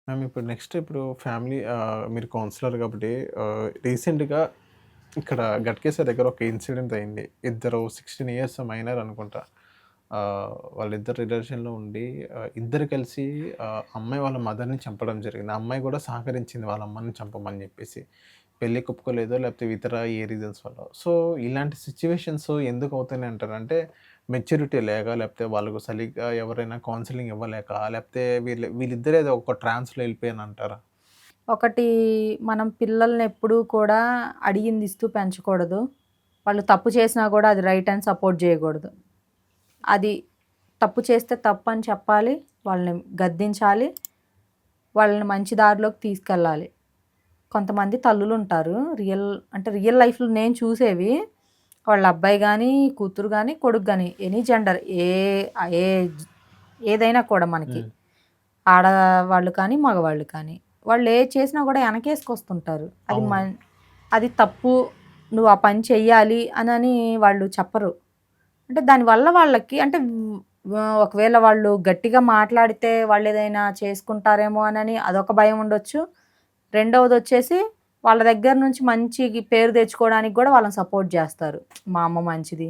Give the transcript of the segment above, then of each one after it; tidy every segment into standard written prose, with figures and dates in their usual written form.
Ma'am ఇప్పుడు next ఇప్పుడు family మీరు కౌన్సిలర్ కాబట్టి రీసెంట్‌గా ఇక్కడ గట్కేసర్ దగ్గర ఒక ఇన్సిడెంట్ అయింది. ఇద్దరు 16 ఇయర్స్ మైనర్ అనుకుంటా. వాళ్ళిద్దరు రిలేషన్‌లో ఉండి ఇద్దరు కలిసి అమ్మాయి వాళ్ళ మదర్‌ని చంపడం జరిగింది. ఆ అమ్మాయి కూడా సహకరించింది వాళ్ళ అమ్మని చంపమని చెప్పేసి. పెళ్ళికి ఒప్పుకోలేదో లేకపోతే ఇతర ఏ రీజన్స్ వల్లో. సో, ఇలాంటి సిట్యుయేషన్స్ ఎందుకు అవుతున్నాయి అంటారు? అంటే మెచ్యూరిటీ లేక, లేకపోతే వాళ్ళకు సరిగ్గా ఎవరైనా కౌన్సెలింగ్ ఇవ్వలేక, లేకపోతే వీళ్ళిద్దరు ఏదో ఒక ట్రాన్స్‌లో ఎళ్ళిపోయారంటారా? ఒకటి మనం పిల్లల్ని ఎప్పుడూ కూడా అడిగింది ఇస్తూ పెంచకూడదు. వాళ్ళు తప్పు చేసినా కూడా అది రైట్ అని సపోర్ట్ చేయకూడదు. అది తప్పు చేస్తే తప్పని చెప్పాలి. వాళ్ళని గద్దించాలి. వాళ్ళని మంచి దారిలోకి తీసుకెళ్ళాలి. కొంతమంది తల్లులుంటారు. రియల్ లైఫ్‌లో నేను చూసేవి. వాళ్ళ అబ్బాయి గానీ, కూతురు గానీ, కొడుకు గానీ ఎనీ జెండర్ ఏ ఏదైనా కూడా మనకి. హ్మ్. ఆడవాళ్ళు కానీ, మగవాళ్ళు కానీ. వాళ్ళు ఏది చేసినా కూడా ఎనకేసుకొస్తుంటారు. అవును. అది తప్పు. నువ్వు ఆ పని చెయ్యాలి అనని వాళ్ళు చెప్పరు. అంటే దానివల్ల వాళ్ళకి అంటే ఒకవేళ వాళ్ళు గట్టిగా మాట్లాడితే వాళ్ళేదైనా చేసుకుంటారేమో అనని అదొక భయం ఉండొచ్చు. రెండవదొచ్చేసి వాళ్ళ దగ్గర నుంచి మంచి పేరు తెచ్చుకోవడానికి గూడా వాళ్ళని సపోర్ట్ జేస్తారు. మా అమ్మ మంచిది.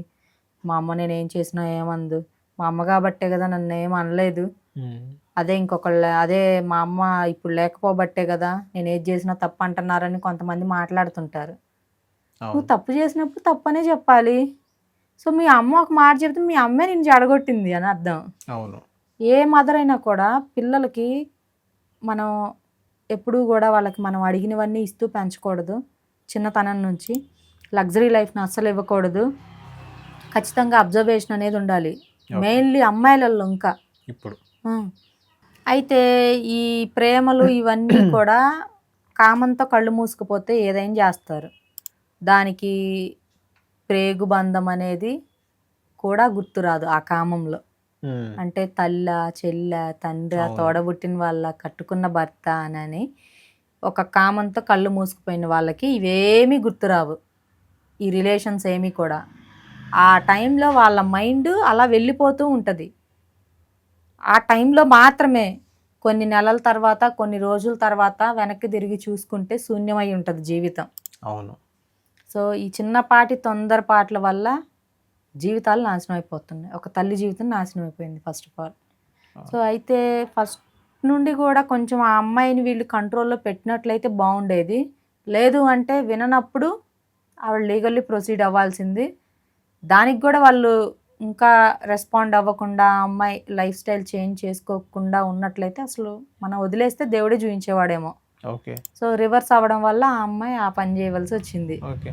మా అమ్మ నేనేం చేసినా ఏమనదు. మా అమ్మ గాబట్టే గదా నన్నేం అనలేదు. హ్మ్. అదే మా అమ్మ ఇప్పుడు లేకపోబట్టే గదా నేనేది జేసినా తప్పంటున్నారని కొంతమంది మాట్లాడుతుంటారు. నువ్వు అవును. తప్పు చేసినప్పుడు తప్పనే జెప్పాలి. సో, మీ అమ్మ ఒక మాట చెప్తే మీ అమ్మే నిన్ను చెడగొట్టింది అని అర్థం. అవును. ఏ మదర్ అయినా కూడా పిల్లలకి మనం ఎప్పుడూ గూడా వాళ్ళకి మనం అడిగినవన్నీ ఇస్తూ పెంచకూడదు. చిన్నతనం నుంచి. లగ్జరీ లైఫ్‌ని అస్సలు ఇవ్వకూడదు. ఖచ్చితంగా అబ్జర్వేషన్ అనేది ఉండాలి. ఓకే. మెయిన్‌లీ అమ్మాయిలలో ఇంకా. ఇప్పుడు. ఆ! అయితే ఈ ప్రేమలు ఇవన్నీ కూడా కామంతో కళ్ళు మూసుకుపోతే ఏదైనా జేస్తారు. దానికి ప్రేగు బంధం అనేది కూడా గుర్తురాదు ఆ కామంలో. హ్మ్. అంటే తల్లా, చెల్లా, తండ్రా, అవును. తోడబుట్టిన వాళ్ళ, కట్టుకున్న భర్త అనని ఒక కామంతో కళ్ళు మూసుకుపోయిన వాళ్ళకి ఇవేమీ గుర్తురావు. ఈ రిలేషన్స్ ఏమీ కూడా. ఆ టైంలో వాళ్ళ మైండ్ అలా వెళ్ళిపోతూ ఉంటది. ఆ టైంలో మాత్రమే కొన్ని నెలల తర్వాత, కొన్ని రోజుల తర్వాత వెనక్కి తిరిగి చూసుకుంటే శూన్యమై ఉంటది జీవితం. అవును. సో, ఈ చిన్నపాటి తొందరపాట్ల వల్ల జీవితాలు నాశనం అయిపోతున్నాయి. ఒక తల్లి జీవితం నాశనం అయిపోయింది ఫస్ట్ ఆఫ్ ఆల్. సో, అవును. అయితే ఫస్ట్ నుండి గూడా కొంచెం ఆ అమ్మాయిని వీళ్ళు కంట్రోల్‌లో పెట్టినట్లయితే బావుండేది. లేదు అంటే విననప్పుడు ఆవిడ లీగల్లీ ప్రొసీడ్ అవ్వాల్సింది. దానికి గూడా వాళ్ళు ఇంకా రెస్పాండ్ అవ్వకుండా, ఆ అమ్మాయి లైఫ్ స్టైల్ చేంజ్ చేసుకోకుండా ఉన్నట్లయితే అసలు మనం వదిలేస్తే దేవుడే చూయించేవాడేమో. ఓకే. సో, రివర్స్ అవ్వడం వల్ల ఆ అమ్మాయి ఆ పని జేయవలసొచ్చింది. ఓకే.